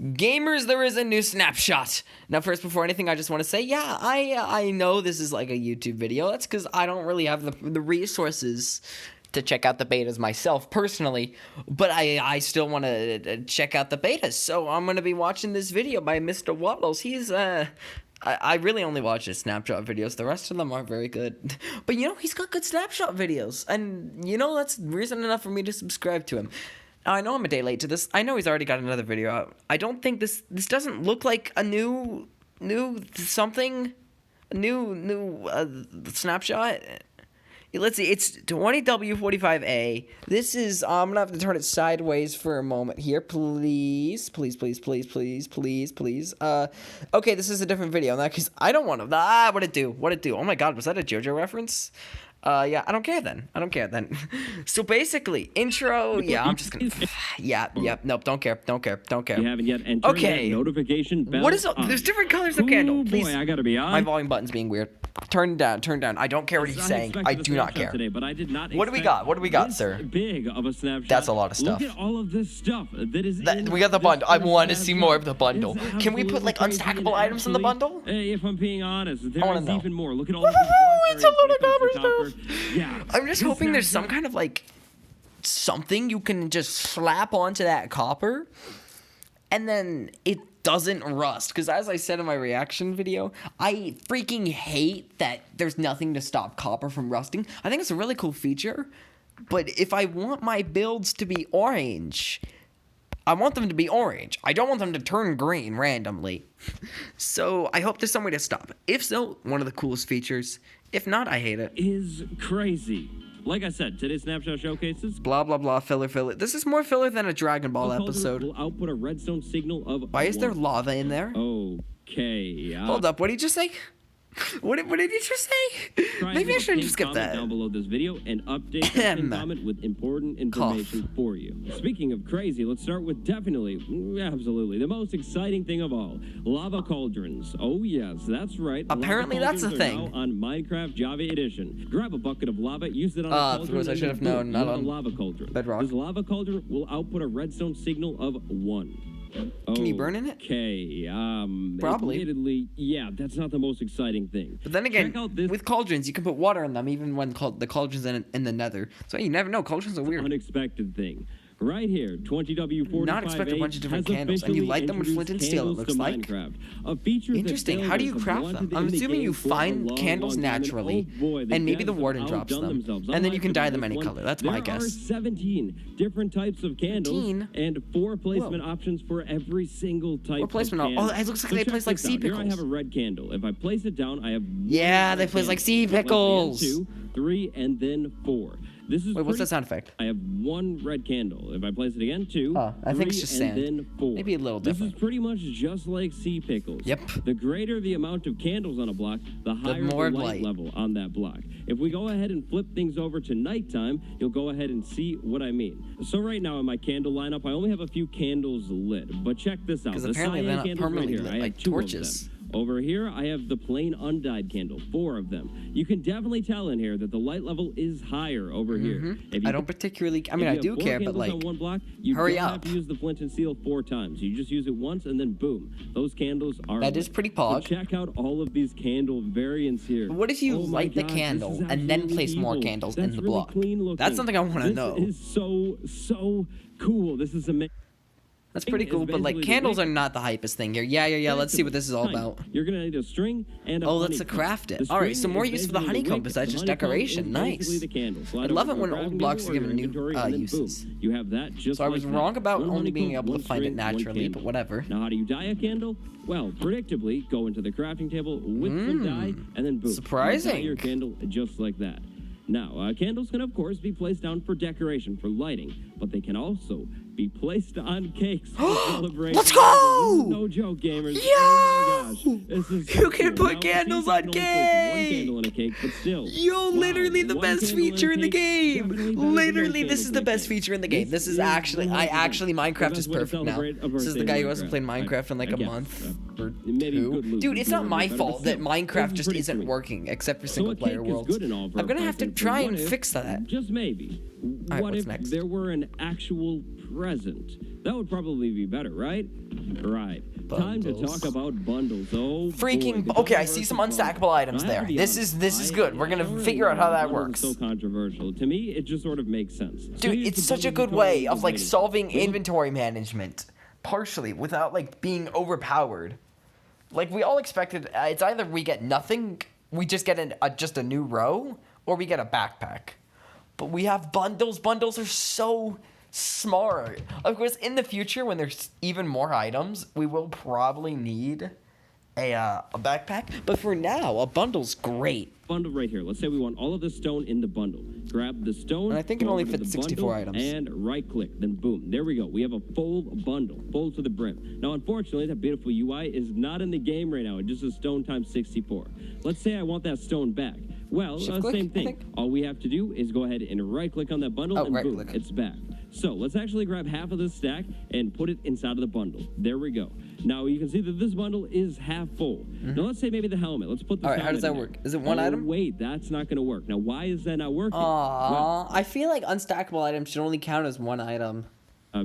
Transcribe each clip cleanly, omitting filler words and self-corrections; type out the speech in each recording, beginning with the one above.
Gamers, there is a new snapshot. Now, first, before anything, I just want to say, yeah, I know this is like a YouTube video. That's because I don't really have the resources to check out the betas myself, personally. But I still want to check out the betas. So I'm going to be watching this video by Mr. Waddles. He's, I really only watch his snapshot videos. The rest of them aren't very good. But, you know, he's got good snapshot videos. And, you know, that's reason enough for me to subscribe to him. Now, I know I'm a day late to this. I know he's already got another video out. I don't think this doesn't look like a new snapshot. Let's see. It's 20W45A. This is, I'm going to have to turn it sideways for a moment here. Please. Okay, this is a different video. In that case, I don't want to. What'd it do? Oh my god, was that a JoJo reference? Yeah, I don't care then. So basically, intro, yeah, I'm just gonna, nope, don't care. You haven't yet entered okay. That notification bell. What is it? There's different colors of candle. Please. Boy, I gotta be honest. My volume button's being weird. Turn down. I don't care what he's saying. I do not care. Today, but I did not what do we got, sir? Big of a snapshot. That's a lot of stuff. Look at all of this stuff that is we got the bundle. I want to see more of the bundle. Can we put like unstackable items in the bundle? If I'm being honest, there is even more. Look at all it's a lot of copper stuff. Yeah. I'm just hoping there's some kind of like something you can just slap onto that copper and then it doesn't rust. Because as I said in my reaction video, I freaking hate that there's nothing to stop copper from rusting. I think it's a really cool feature, but if I want my builds to be orange, I want them to be orange. I don't want them to turn green randomly. So I hope there's some way to stop it. If so, one of the coolest features. If not, I hate it. Is crazy. Like I said, today's snapshot showcases blah blah blah filler. This is more filler than a Dragon Ball episode. Will output a redstone signal of why is there lava in there? Okay. Hold up. What did you just say? What did you just say? Maybe I shouldn't just skip that. Down below this video and update that comment with important information for you. Speaking of crazy, let's start with absolutely the most exciting thing of all: lava cauldrons. Oh yes, that's right. Apparently that's a thing. On Minecraft Java Edition. Grab a bucket of lava, use it on a cauldron. I should have known. Not on lava cauldron. Bedrock. This lava cauldron will output a redstone signal of 1. Can you burn in it? Okay, probably. Admittedly, yeah, that's not the most exciting thing. But then again, with cauldrons, you can put water in them, even when the cauldron's in the nether. So you never know. Cauldrons are weird. Unexpected thing. Right here, 20W45A not expect a bunch of different candles, and you light them with flint and steel, it looks like. Interesting. How do you craft them? I'm assuming you find candles naturally, and maybe the warden drops them, and then you can dye them any color. That's my guess. There are 17 different types of candles, and 4 placement options for every single type of candle. Oh, it looks like they place like sea pickles. Here I have a red candle. If I place it down, I have they place like sea pickles. 2, 3, and then 4. This is wait, what's that sound effect? I have 1 red candle. If I place it again, 2, I think 3, it's just sand. And then 4. Maybe a little different. This is pretty much just like sea pickles. Yep. The greater the amount of candles on a block, the higher the light level on that block. If we go ahead and flip things over to nighttime, you'll go ahead and see what I mean. So right now in my candle lineup, I only have a few candles lit. But check this out. Because apparently they're not permanently lit, like torches. Over here, I have the plain undyed candle, 4 of them. You can definitely tell in here that the light level is higher over here. I don't particularly, I mean, I do care, but like, on one block, you hurry don't up. have to use the flint and steel 4 times. You just use it once and then boom. Those candles are That is pretty pog. So check out all of these candle variants here. But what if you light the candle and then place more candles in the block? That's something I want to know. This is so cool. This is amazing. That's pretty cool, but like candles are not the hypest thing here. Yeah. Let's see what this is all about. You're gonna need a string and a let's craft it. All right, so more use for the honeycomb besides just decoration. Nice. I love it when old blocks are given new uses. You have that just so I was wrong about only being able to find it naturally, but whatever. Now, how do you dye a candle? Well, predictably, go into the crafting table with some dye, and then boom. Surprising. You dye your candle just like that. Now, candles can, of course, be placed down for decoration, for lighting, but they can also be placed on cakes for celebration. Let's go! No joke, gamers. Yo! Oh my gosh. This is you can put candles on cake! One candle in a cake, but still. Yo, literally the best feature in the game! Literally, this is the best feature in the game. This is actually, Minecraft is perfect now. This is the guy who hasn't played Minecraft in like a month or 2. Dude, it's not my fault that Minecraft just isn't working, except for single player worlds. I'm gonna have to try and fix that. Just maybe. right, what what's if next? there were an actual present? That would probably be better, right? Right. Time to talk about bundles. Oh, freaking boy, okay, I see some unstackable items there. This is good. We're gonna figure out how that works. So controversial. To me, it just sort of makes sense. Dude, it's such a good way of like solving inventory management partially without like being overpowered. Like we all expected, it's either we get nothing, we just get just a new row, or we get a backpack. But we have bundles. Bundles are so smart. Of course, in the future, when there's even more items, we will probably need a backpack. But for now, a bundle's great. Bundle right here. Let's say we want all of the stone in the bundle. Grab the stone. And I think it only fits 64 items. And right click. Then boom. There we go. We have a full bundle. Full to the brim. Now, unfortunately, that beautiful UI is not in the game right now. It just says stone times 64. Let's say I want that stone back. Well, same thing. All we have to do is go ahead and right click on that bundle and boom, it's back. So let's actually grab half of this stack and put it inside of the bundle. There we go. Now you can see that this bundle is half full. Now let's say maybe the helmet. Let's put the helmet. All right, how does that work? Is it one item? Wait, that's not going to work. Now why is that not working? Well, I feel like unstackable items should only count as one item.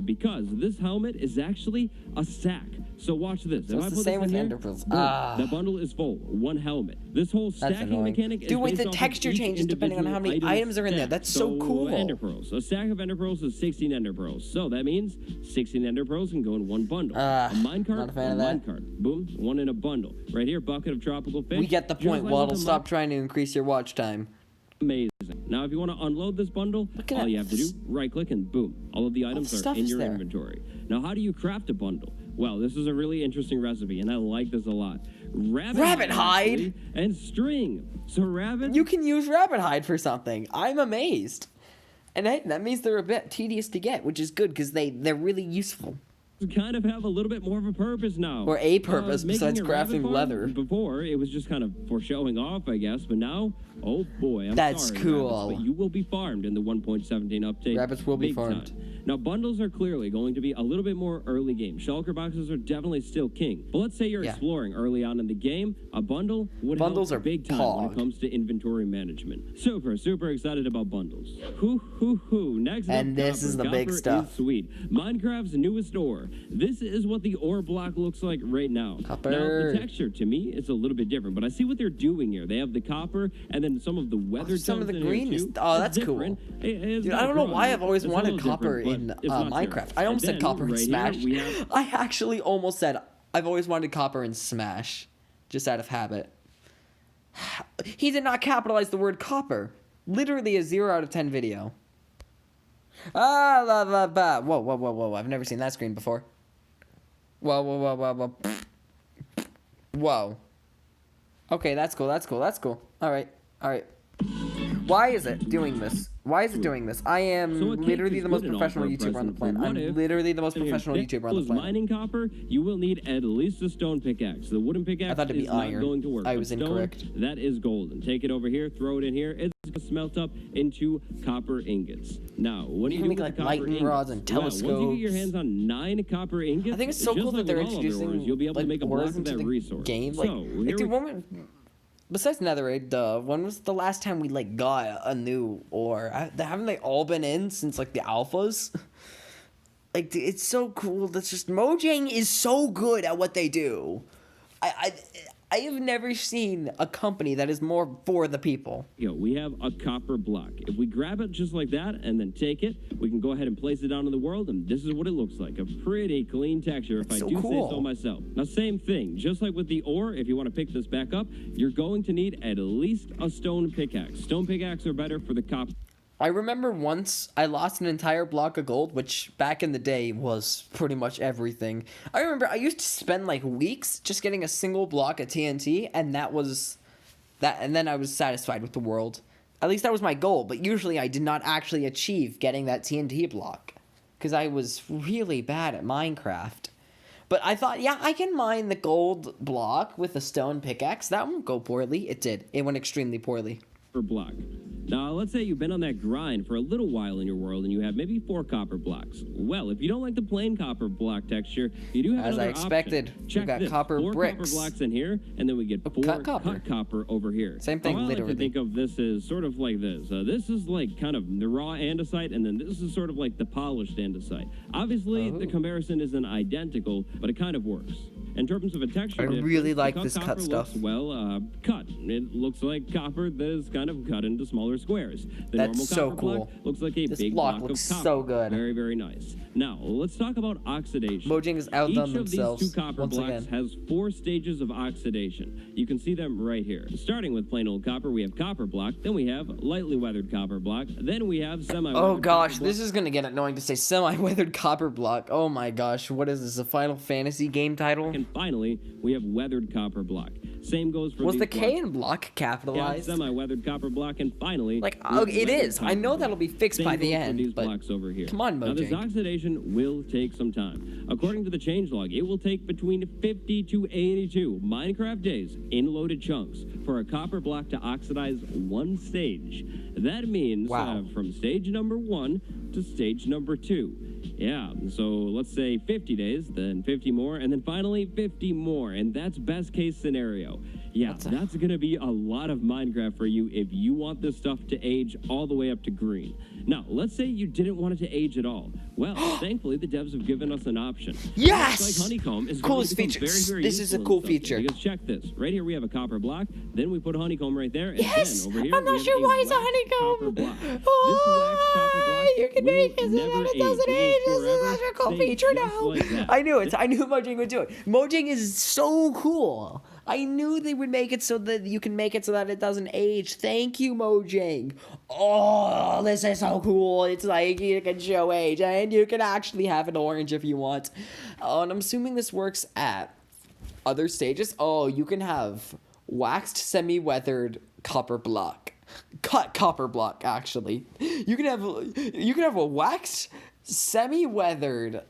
Because this helmet is actually a sack. So watch this. So it's the same with ender pearls. The bundle is full. One helmet. This whole stacking mechanic is dude, wait, based the off texture each changes depending on how many items are in there. That's so cool. Ender pearls. A stack of ender pearls is 16 ender pearls. So that means 16 ender pearls can go in one bundle. A minecart, not a fan of that. minecart. Boom, one in a bundle. Right here, bucket of tropical fish. We get the point, Waddle. Stop trying to increase your watch time. Amazing. Now, if you want to unload this bundle, all you have to do, right-click and boom. All of the items are in your inventory. Now, how do you craft a bundle? Well, this is a really interesting recipe, and I like this a lot. Rabbit hide and string. So rabbit... You can use rabbit hide for something. I'm amazed. And hey, that means they're a bit tedious to get, which is good because they're really useful. Kind of have a little bit more of a purpose now. Or a purpose besides crafting leather. Before, it was just kind of for showing off, I guess. But now, oh boy, That's sorry, cool. Rabbits, but you will be farmed in the 1.17 update. Rabbits will be farmed. Now, bundles are clearly going to be a little bit more early game. Shulker boxes are definitely still king. But let's say you're exploring early on in the game, a bundle would help big time when it comes to inventory management. Super excited about bundles. Next and up, this is the big stuff. Is sweet. Minecraft's newest ore. This is what the ore block looks like right now. Copper. Now, the texture, to me, is a little bit different, but I see what they're doing here. They have the copper, and then some of the weather some of the tones green in here, too. Oh, that's cool. Dude, I don't know why I've always wanted copper in Minecraft. I almost said copper in Smash. I actually almost said I've always wanted copper in Smash, just out of habit. He did not capitalize the word copper. Literally a 0 out of 10 video. Whoa. I've never seen that screen before. Whoa. Okay, that's cool. All right. Why is it doing this? I am literally the most professional YouTuber on the planet. I'm literally the most professional YouTuber on the planet. Mining copper, you will need at least a stone pickaxe. The wooden pickaxe is not going to work. I was incorrect. That is golden. Take it over here, throw it in here. It's going to smelt up into copper ingots. Now, what do you do with the copper lightning rods and telescopes? Well, once you get your hands on 9 copper ingots, I think it's so cool that they're introducing you'll be able to make a block of that resource. Game. Besides Netherite, when was the last time we got a new ore? Haven't they all been in since the alphas? It's so cool. That's just Mojang is so good at what they do. I have never seen a company that is more for the people. We have a copper block. If we grab it just like that and then take it, we can go ahead and place it down in the world, and this is what it looks like. A pretty clean texture, if I do say so myself. Now, same thing. Just like with the ore, if you want to pick this back up, you're going to need at least a stone pickaxe. Stone pickaxe are better for the copper. I remember once I lost an entire block of gold, which back in the day was pretty much everything. I remember I used to spend weeks just getting a single block of TNT, and that was that, and then I was satisfied with the world. At least that was my goal, but usually I did not actually achieve getting that TNT block because I was really bad at Minecraft. But I thought, I can mine the gold block with a stone pickaxe. That won't go poorly. It did. It went extremely poorly. Block. Now, let's say you've been on that grind for a little while in your world and you have maybe 4 copper blocks. Well, if you don't like the plain copper block texture, you do have As I another expected, option. we Check got this. copper 4 bricks. copper blocks in here, and then we get 4 cut copper over here. Same thing, now, I literally. like to think of this as sort of like this. This is like kind of the raw andesite, and then this is sort of like the polished andesite. Obviously, the comparison isn't identical, but it kind of works. In terms of a texture, I really like the this cut copper stuff. looks, well, cut. It looks like copper that is kind of cut into smaller squares. The That's normal so copper cool. block looks like a This big block block looks of copper. so good. Very, very nice. Now, let's talk about oxidation. Mojang has outdone Each themselves of these 2 copper once blocks again. has 4 stages of oxidation. You can see them right here. Starting with plain old copper, we have copper block. Then we have lightly weathered copper block. Then we have semi-weathered Oh gosh, copper block. this is gonna get annoying to say semi-weathered copper block. Oh my gosh, what is this, a Final Fantasy game title? And finally, we have weathered copper block. Same goes for Was these the K blocks. in block Yeah, capitalized? semi-weathered copper block, and finally, Like, we have it weathered is. I copper know block. that'll be fixed Same by the goes for end, these but blocks over here. come on, Now, this Mojang. oxidation will take some time. According to the changelog, it will take between 50 to 82 Minecraft days in loaded chunks for a copper block to oxidize 1 stage. That means Wow. from stage number 1 to stage number 2. Yeah, so let's say 50 days, then 50 more, and then finally 50 more, and that's best case scenario. Yeah, that's going to be a lot of Minecraft for you if you want this stuff to age all the way up to green. Now, let's say you didn't want it to age at all. Well, thankfully, the devs have given us an option. Yes! Like honeycomb is Coolest going to become feature. very, very This is a useful cool in something, feature. Because check this. Right here, we have a copper block. Then we put honeycomb right there. And Yes! then over here, I'm not we have sure why it's a waxed honeycomb. copper block. This Oh, waxed copper block you can will make it so never that it age. doesn't It will age. This is forever such a cool stay feature just now. like that. I knew it. I knew Mojang would do it. Mojang is so cool. I knew they would make it so that you can make it so that it doesn't age. Thank you, Mojang. Oh, this is so cool. It's like you can show age, and you can actually have an orange if you want. Oh, and I'm assuming this works at other stages. Oh, you can have waxed semi-weathered copper block. Cut copper block, actually. You can have a waxed semi-weathered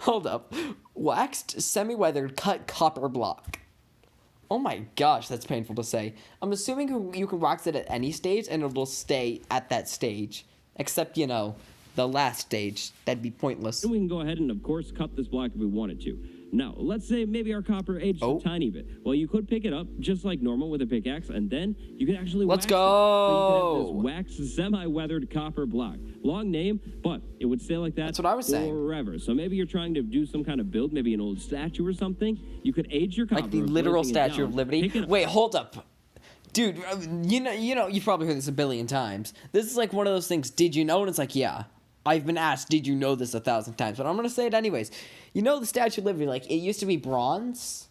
hold up. Waxed semi-weathered cut copper block. Oh my gosh, that's painful to say. I'm assuming you can wax it at any stage and it'll stay at that stage. Except, you know, the last stage. That'd be pointless. And we can go ahead and, of course, cut this block if we wanted to. Now, let's say maybe our copper aged a tiny bit. Well, you could pick it up just like normal with a pickaxe, and then you can actually wax it. So you can have this waxed semi-weathered copper block. Long name, but it would stay like that. That's what I was saying. Forever. So maybe you're trying to do some kind of build, maybe an old statue or something. You could age your copper. Like the by literal placing it Statue down, of Liberty. pick it up. Wait, hold up. Dude, you know, you've probably heard this a billion times. This is like one of those things, did you know? And it's like, yeah. I've been asked, did you know this 1,000 times? But I'm going to say it anyways. You know the Statue of Liberty, like, it used to be bronze,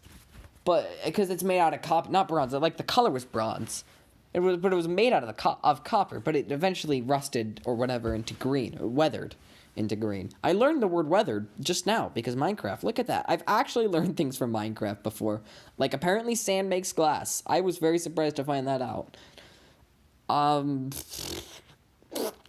but because it's made out of copper, not bronze, like the color was bronze. But it was made out of copper, but it eventually rusted or whatever into green, or weathered into green. I learned the word weathered just now because Minecraft. Look at that. I've actually learned things from Minecraft before. Like, apparently sand makes glass. I was very surprised to find that out.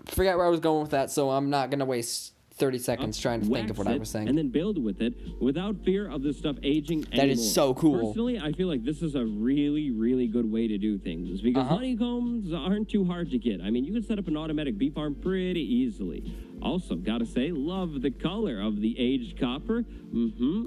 Forget where I was going with that, so I'm not going to waste 30 seconds trying to think of what I was saying. And then build with it without fear of this stuff aging anymore. That is so cool. Personally, I feel like this is a really, really good way to do things because honeycombs aren't too hard to get. I mean, you can set up an automatic bee farm pretty easily. Also, gotta say, love the color of the aged copper.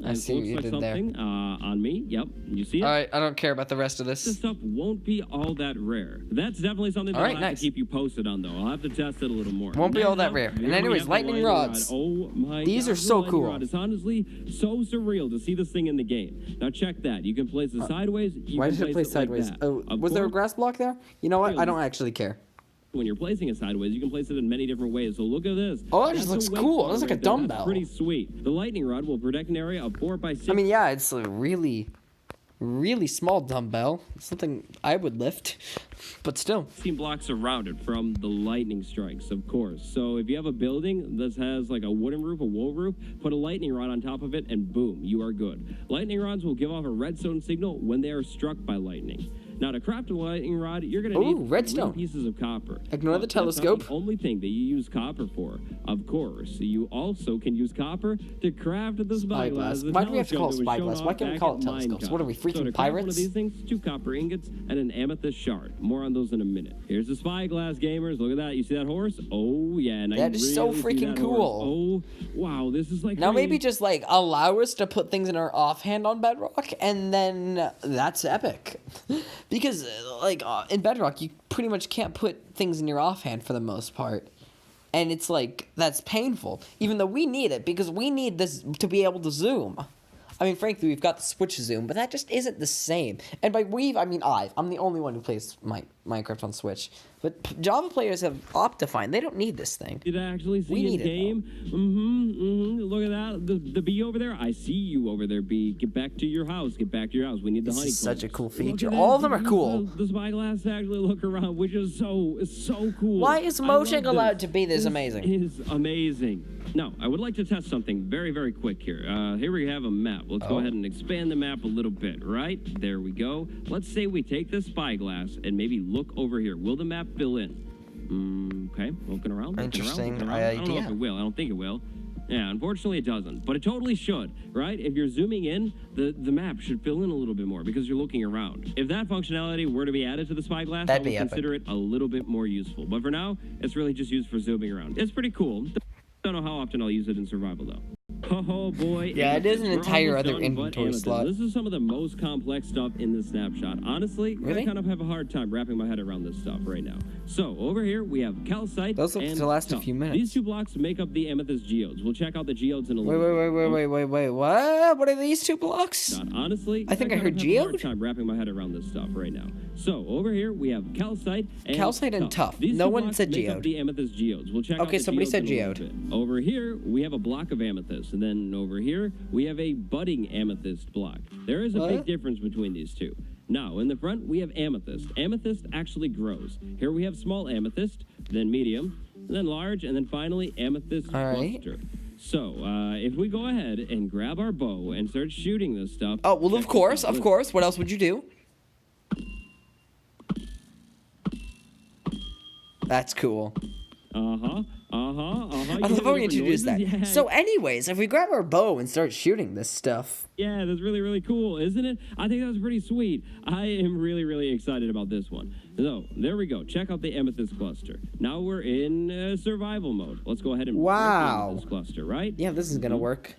I see what you looks like did there. something on me. Yep, you see it? All right, I don't care about the rest of This this. stuff won't be all that rare. That's definitely something that All right, I'll have nice. to keep you posted on, though. I'll have to test it a little more. Won't be all that Next up, rare. And here we anyways, have the lightning rods. Oh my These God, are so the lightning cool. rod. It's honestly so surreal to see this thing in the game. Now check that. You can place it sideways. You Why can did it place like sideways? that. Oh, Of was there a course, grass block there? You know what? I don't actually care. when you're placing it sideways, you can place it in many different ways. So look at this. Oh, that just That's looks weight cool. bar It looks like a right there. That's dumbbell. pretty sweet. The lightning rod will protect an area of 4 by 6. I mean, yeah, it's a really, really small dumbbell. Something I would lift, but still. 16 blocks around it from the lightning strikes, of course. So if you have a building that has like a wooden roof, a wool roof, put a lightning rod on top of it, and boom, you are good. Lightning rods will give off a redstone signal when they are struck by lightning. Now, to craft a lightning rod, you're going to need redstone. 3 pieces of copper. Ignore the telescope. That's not the only thing that you use copper for. Of course, you also can use copper to craft the spyglass. Why do we have to call it spyglass? Why can't we call it telescopes? What are we, freaking pirates? One of these things, 2 copper ingots and an amethyst shard. More on those in a minute. Here's the spyglass, gamers. Look at that. You see that horse? Oh, yeah. That is so freaking cool. Oh, wow. This is like now maybe just like allow us to put things in our offhand on Bedrock, and then that's epic. Because like in Bedrock, you pretty much can't put things in your offhand for the most part. And it's like, that's painful. Even though we need it, because we need this to be able to zoom. I mean, frankly, we've got the Switch zoom, but that just isn't the same. And by I mean I'm the only one who plays Minecraft on Switch. But Java players have Optifine. They don't need this thing. Did I actually see in game? Look at that. The bee over there. I see you over there, bee. Get back to your house. Get back to your house. We need the honeycomb. This is such a cool feature. All of them are cool. The spyglass to actually look around, which is so cool. Why is Mojang allowed to be this amazing? It is amazing. Now, I would like to test something very, very quick here. Here we have a map. Let's go ahead and expand the map a little bit, right? There we go. Let's say we take this spyglass and maybe look over here. Will the map fill in? Okay, looking around. Interesting idea. I don't know if it will. I don't think it will. Yeah, unfortunately it doesn't, but it totally should, right? If you're zooming in, the map should fill in a little bit more because you're looking around. If that functionality were to be added to the spyglass, I would consider it a little bit more useful. But for now, it's really just used for zooming around. It's pretty cool. Don't know how often I'll use it in survival though. Oh boy. Yeah, it is an entire other inventory slot. This is some of the most complex stuff in the snapshot. Honestly, really? I kind of have a hard time wrapping my head around this stuff right now. So, over here, we have calcite those look to last a few minutes. These 2 blocks make up the amethyst geodes. We'll check out the geodes in a little bit. Wait, what? What are these 2 blocks? Honestly, I think I heard geode. I have a hard time wrapping my head around this stuff right now. So, over here, we have calcite and tough. These no 2 one said make geode. Up the amethyst geodes. We'll check out okay, the somebody geodes said in a geode. Over here, we have a block of amethyst, and then over here, we have a budding amethyst block. There is a big difference between these 2. Now, in the front, we have amethyst. Amethyst actually grows. Here we have small amethyst, then medium, then large, and then finally amethyst cluster. So, if we go ahead and grab our bow and start shooting this stuff... Oh, well, of course. What else would you do? That's cool. I love how we introduced that. Yeah. So anyways, if we grab our bow and start shooting this stuff. Yeah, that's really, really cool, isn't it? I think that's pretty sweet. I am really, really excited about this one. So, there we go. Check out the amethyst cluster. Now we're in survival mode. Let's go ahead and break the amethyst cluster, right? Yeah, this is going to work.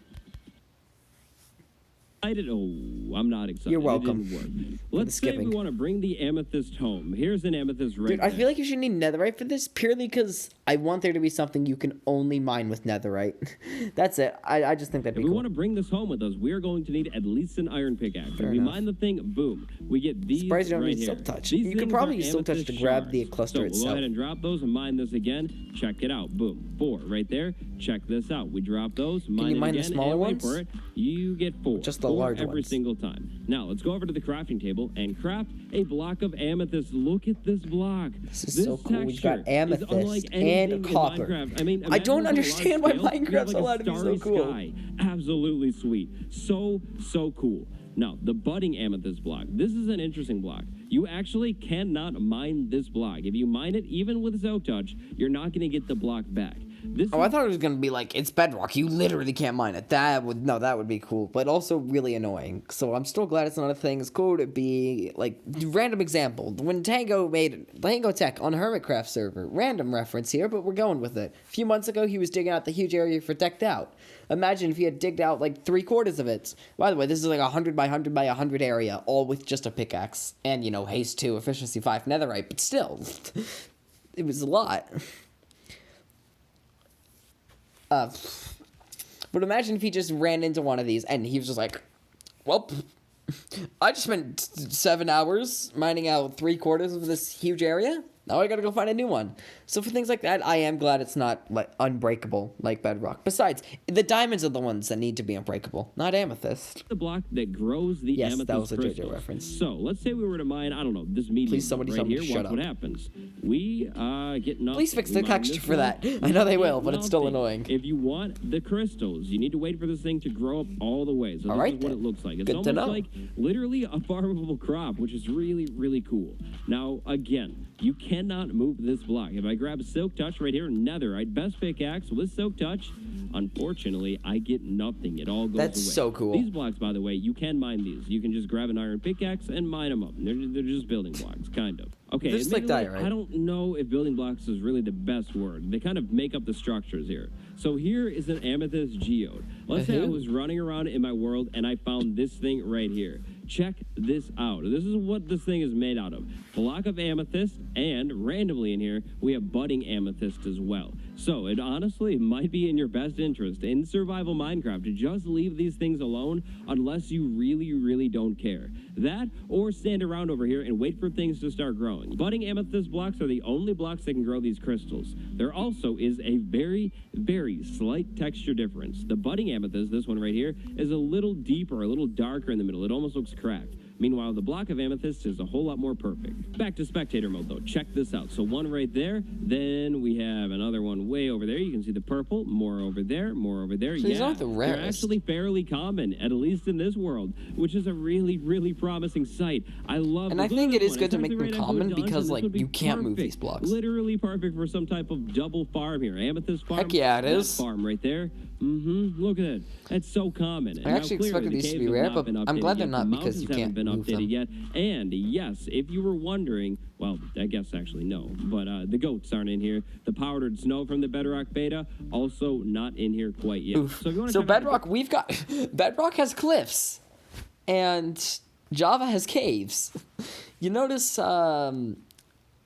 Oh, I'm not excited. You're welcome. It didn't work. Let's say we want to bring the amethyst home. Here's an amethyst right Dude, I feel like you should need netherite for this purely because I want there to be something you can only mine with netherite. That's it. I just think that'd be cool. If we want to bring this home with us, we're going to need at least an iron pickaxe. If we mine the thing, boom, we get these surprised you don't right need here. silk touch. You could probably use silk touch to grab the cluster itself. So we'll go ahead and drop those and mine this again. Check it out. Boom. 4 right there. Check this out. We drop those, mine it again, the smaller ones? For it. You get 4. Just the 4 large every ones. Single time. Now, let's go over to the crafting table and craft a block of amethyst. Look at this block. This is so cool. We've got amethyst and copper. I mean, I don't understand why Minecraft's allowed to be so cool. Sky. Absolutely sweet. So cool. Now, the budding amethyst block. This is an interesting block. You actually cannot mine this block. If you mine it, even with silk touch, you're not going to get the block back. I thought it was gonna be like it's Bedrock. You literally can't mine it. That would be cool, but also really annoying. So I'm still glad it's not a thing. It's cool to be like random example. When Tango Tech on Hermitcraft server, random reference here, but we're going with it. A few months ago, he was digging out the huge area for decked out. Imagine if he had digged out like 3/4 of it. By the way, this is like 100 by 100 by 100 area, all with just a pickaxe and haste 2, efficiency 5 netherite. But still, it was a lot. But imagine if he just ran into one of these and he was just like, well, I just spent 7 hours mining out 3/4 of this huge area. Now I gotta go find a new one. So for things like that, I am glad it's not like unbreakable like Bedrock. Besides, the diamonds are the ones that need to be unbreakable, not amethyst. The block that grows the amethyst that was a crystals. JoJo reference. So let's say we were to mine, I don't know, this medium. Please somebody right tell me here. to shut Watch what up. happens. We get nothing. Please fix We the mine texture this for one, that. we I know they get will, but it's still nothing. annoying. If you want the crystals, you need to wait for this thing to grow up all the way. So All this right, is what then. it looks like. It's Good to almost know. like literally a farmable crop, which is really, really cool. Now, again, you cannot move this block. If I grab Silk Touch right here, Netherite, best pickaxe with Silk Touch, unfortunately, I get nothing. It all goes That's away. so cool. These blocks, by the way, you can mine these. You can just grab an iron pickaxe and mine them up. They're just building blocks, kind of. Okay, They're just like admittedly, diorite. I don't know if building blocks is really the best word. They kind of make up the structures here. So here is an amethyst geode. Let's say I was running around in my world and I found this thing right here. Check this out. This is what this thing is made out of. Block of amethyst, and randomly in here, we have budding amethyst as well. So it honestly might be in your best interest in survival Minecraft to just leave these things alone unless you really, really don't care. That, or stand around over here and wait for things to start growing. Budding amethyst blocks are the only blocks that can grow these crystals. There also is a very, very slight texture difference. The budding amethyst, this one right here, is a little deeper, a little darker in the middle. It almost looks cracked. Meanwhile, the block of amethyst is a whole lot more perfect. Back to spectator mode, though. Check this out. So one right there. Then we have another one way over there. You can see the purple. More over there. More over there. So these aren't the they're rarest. actually fairly common, at least in this world, which is a really, really promising sight. I love. And I look at think it this is one. good It's to make actually them right next to a common dungeon. because, This like, would be you can't move these perfect. blocks. Literally perfect for some type of double farm here. Amethyst farm. Heck yeah, it that is. farm right there. Look at it. That's so common. I actually expected these to be rare, but I'm glad they're not because you can't been move updated them. yet. And yes, if you were wondering, well, I guess actually no, but the goats aren't in here. The powdered snow from the Bedrock beta also not in here quite yet. Oof. So if you want to So Bedrock, we've got Bedrock has cliffs, and Java has caves. You notice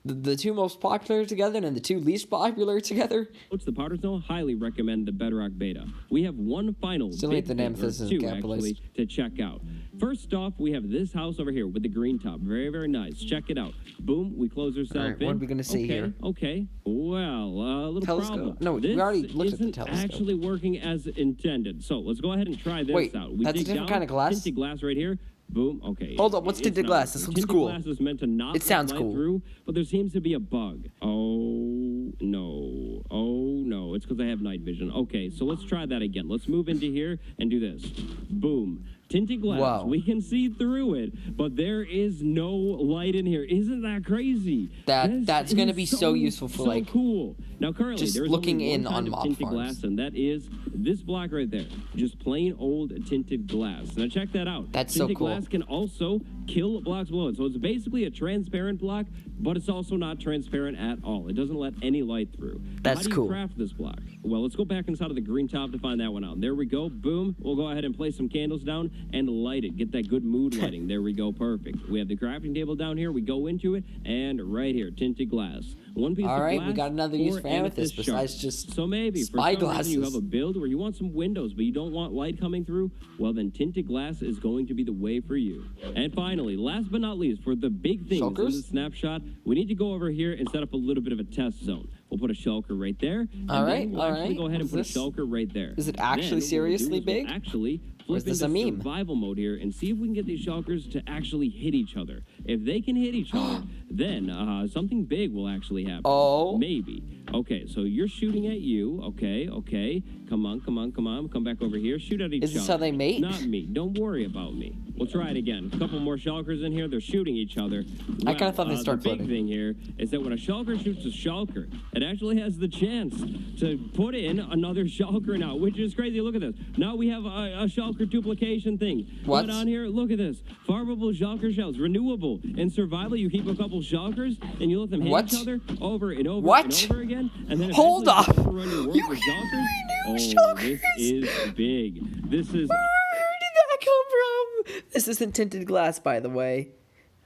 the two most popular together and the two least popular together. What's the powder snow? Highly recommend the Bedrock beta. We have one final Still big hate the thing, amethyst or is two capitalized. actually, to check out. First off, we have this house over here with the green top. Very, very nice. Check it out. Boom, we close ourselves All right, in. what are we gonna see okay, here? Okay. Well, a little Telescope. problem. No, we this already looked at the isn't telescope. actually working as intended. So let's go ahead and try this Wait, out. We that's a dig different down, kind of glass? Tinted glass right here. Boom. Okay. Hold up, what's It's tinted not glass? working. This looks Tinted cool. glass is meant to not It sounds let light cool. through, but there seems to be a bug. Oh no. Oh no. It's because I have night vision. Okay, so let's try that again. Let's move into here and do this. Boom. Tinted glass. Wow. We can see through it, but there is no light in here. Isn't that crazy? That's gonna be so useful for, so like, cool. Now currently just there's looking only one in on kind of mob tinted farms. glass, and that is this block right there. Just plain old tinted glass. Now check that out. That's so tinted cool. glass can also kill blocks below it. So it's basically a transparent block, but it's also not transparent at all. It doesn't let any light through. That's How do you cool. craft this block? Well, let's go back inside of the green top to find that one out. There we go. Boom. We'll go ahead and place some candles down and light it. Get that good mood lighting. There we go. Perfect. We have the crafting table down here. We go into it, and right here, tinted glass. One piece All of right, glass we got another use or for amethyst shards. besides just So maybe for some reason you spyglasses. have a build where you want some windows, but you don't want light coming through. Well, then tinted glass is going to be the way for you. And finally, last but not least, for the big things in the Shulkers? snapshot, we need to go over here and set up a little bit of a test zone. We'll put a shulker right there. And All then right, we'll all actually right. go ahead and What put is a this? shulker right there. Is it Then actually what we'll do seriously is we'll big? actually Or is flip this a into meme? survival mode here and see if we can get these shulkers to actually hit each other. If they can hit each other, then something big will actually happen. Oh. Maybe. Okay, so you're shooting at you. Okay, okay. Come on, come on, come on. Come back over here. Shoot at each other. Is this how they mate? Not me. Don't worry about me. We'll try it again. A couple more shulkers in here. They're shooting each other. I kinda thought they'd start The big floating. thing here is that when a shulker shoots a shulker, it actually has the chance to put in another shulker now, which is crazy. Look at this. Now we have a shulker duplication thing. What? But on here, look at this. Farmable shulker shells, renewable. In survival, you keep a couple shulkers and you let them hit What? each other over and over What? and over again. And then Hold eventually up. you run your work You with can shulkers. renew Oh, shulkers. this is big. This is Where did that come from? This isn't tinted glass, by the way.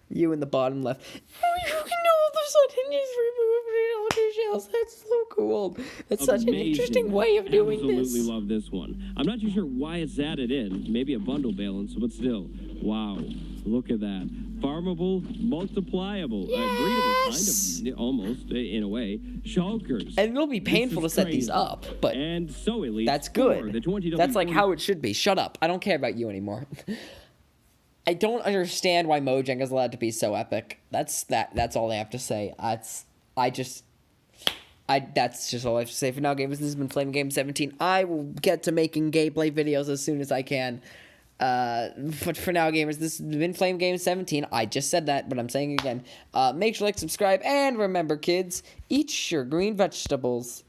You in the bottom left. Oh, you can all of a sudden just remove the shulker nails. That's so cool. That's such an interesting way of doing this. Absolutely love this one. I'm not too sure why it's added in. Maybe a bundle balance, but still. Wow. Look at that. Farmable, multipliable, breedable, kind of, almost, in a way. Shulkers. And it'll be painful to set these up, but and so elite. That's good. That's like how it should be. Shut up. I don't care about you anymore. I don't understand why Mojang is allowed to be so epic. That's all I have to say. That's just all I have to say for now, gamers. This has been Flame Game 17. I will get to making gameplay videos as soon as I can. But for now, gamers, this has been Flame Game 17. I just said that, but I'm saying it again. Make sure to like, subscribe, and remember, kids, eat your green vegetables.